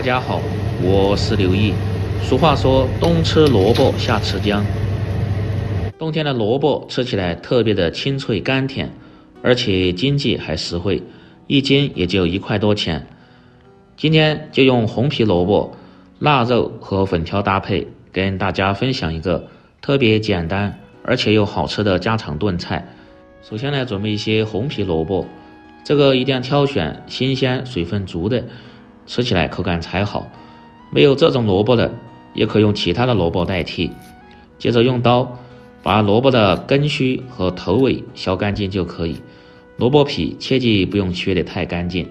大家好，我是刘毅。俗话说，冬吃萝卜夏吃姜。冬天的萝卜吃起来特别的清脆甘甜，而且经济还实惠，一斤也就1块多钱。今天就用红皮萝卜、腊肉和粉条搭配，跟大家分享一个特别简单而且又好吃的家常炖菜。首先呢，准备一些红皮萝卜，这个一定要挑选新鲜、水分足的，吃起来口感才好。没有这种萝卜的，也可以用其他的萝卜代替。接着用刀把萝卜的根须和头尾削干净就可以，萝卜皮切记不用切得太干净。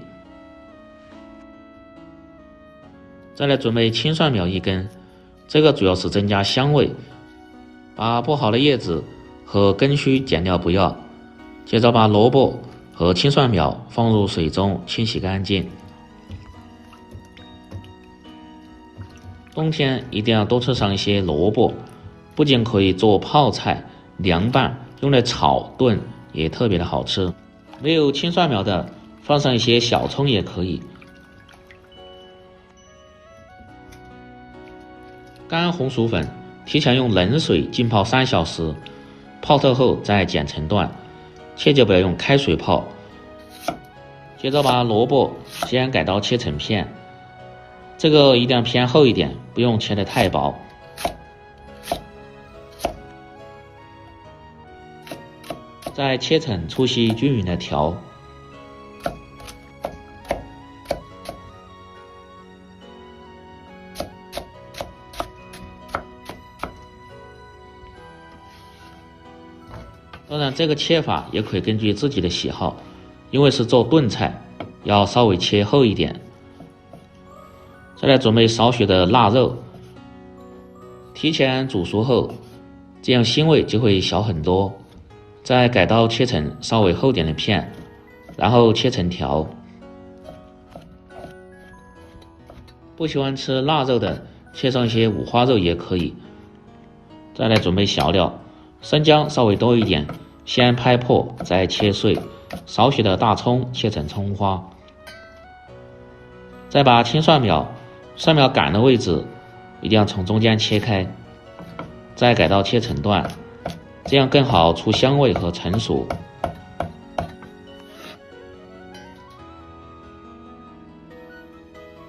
再来准备青蒜苗1根，这个主要是增加香味，把不好的叶子和根须剪掉不要。接着把萝卜和青蒜苗放入水中清洗干净。冬天一定要多吃上一些萝卜，不仅可以做泡菜、凉拌，用来炒炖也特别的好吃。没有青蒜苗的，放上一些小葱也可以。干红薯粉提前用冷水浸泡3小时，泡透后再剪成段，切记不要用开水泡。接着把萝卜先改刀切成片，这个一定要偏厚一点，不用切得太薄。再切成粗细均匀的条。当然，这个切法也可以根据自己的喜好，因为是做炖菜，要稍微切厚一点。再来准备少许的腊肉，提前煮熟后，这样腥味就会小很多。再改刀切成稍微厚点的片，然后切成条。不喜欢吃腊肉的，切上一些五花肉也可以。再来准备小料，生姜稍微多一点，先拍破再切碎，少许的大葱切成葱花。再把青蒜苗杆的位置一定要从中间切开，再改刀切成段，这样更好出香味和成熟。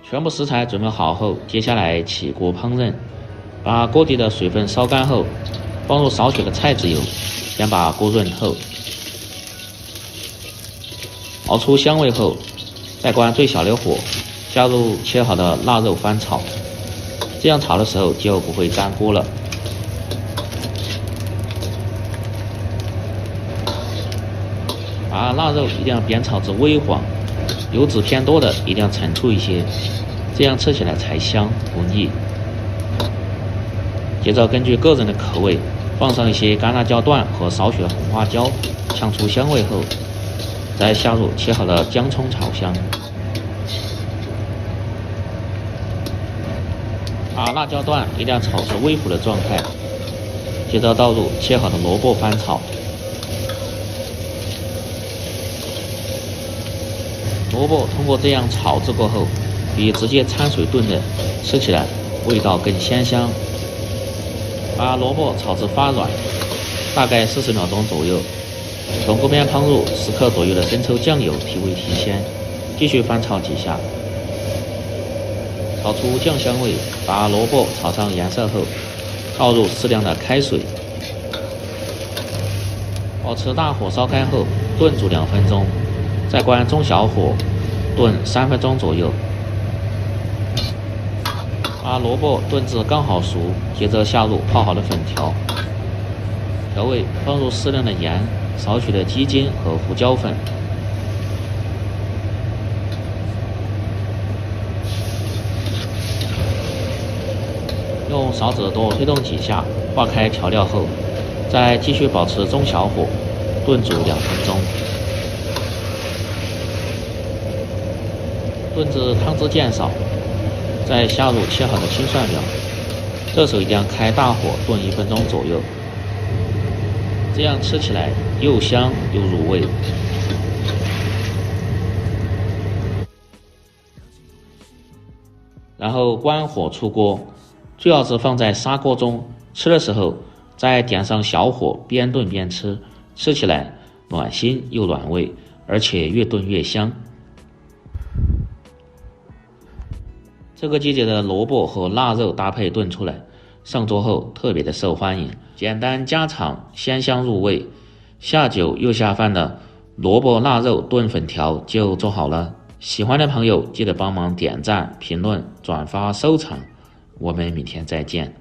全部食材准备好后，接下来起锅烹饪。把锅底的水分烧干后，放入少许的菜籽油，先把锅润透。熬出香味后，再关最小的火，加入切好的腊肉翻炒，这样炒的时候就不会粘锅了。把腊肉一定要煸炒至微黄，油脂偏多的一定要盛出一些，这样吃起来才香不腻。接着根据个人的口味，放上一些干辣椒段和少许的红花椒，炝出香味后，再下入切好的姜葱炒香。把辣椒段一定要炒至微糊的状态，接着倒入切好的萝卜翻炒。萝卜通过这样炒制过后，比直接掺水炖的吃起来味道更鲜香。把萝卜炒至发软，大概40秒钟左右。从锅边烹入10克左右的生抽酱油提味提鲜，继续翻炒几下，炒出酱香味。把萝卜炒上颜色后，倒入适量的开水，保持大火烧开后炖煮2分钟，再关中小火炖3分钟左右。把萝卜炖至刚好熟，接着下入泡好的粉条，调味放入适量的盐、少许的鸡精和胡椒粉。用勺子多推动几下，化开调料后，再继续保持中小火炖煮2分钟，炖至汤汁渐少，再下入切好的青蒜苗，这时候一定要开大火炖1分钟左右，这样吃起来又香又入味。然后关火出锅，最好是放在砂锅中，吃的时候再点上小火，边炖边吃，吃起来暖心又暖胃，而且越炖越香。这个季节的萝卜和腊肉搭配炖出来，上桌后特别的受欢迎，简单家常，鲜香入味，下酒又下饭的萝卜腊肉炖粉条就做好了。喜欢的朋友记得帮忙点赞、评论、转发、收藏，我们明天再见。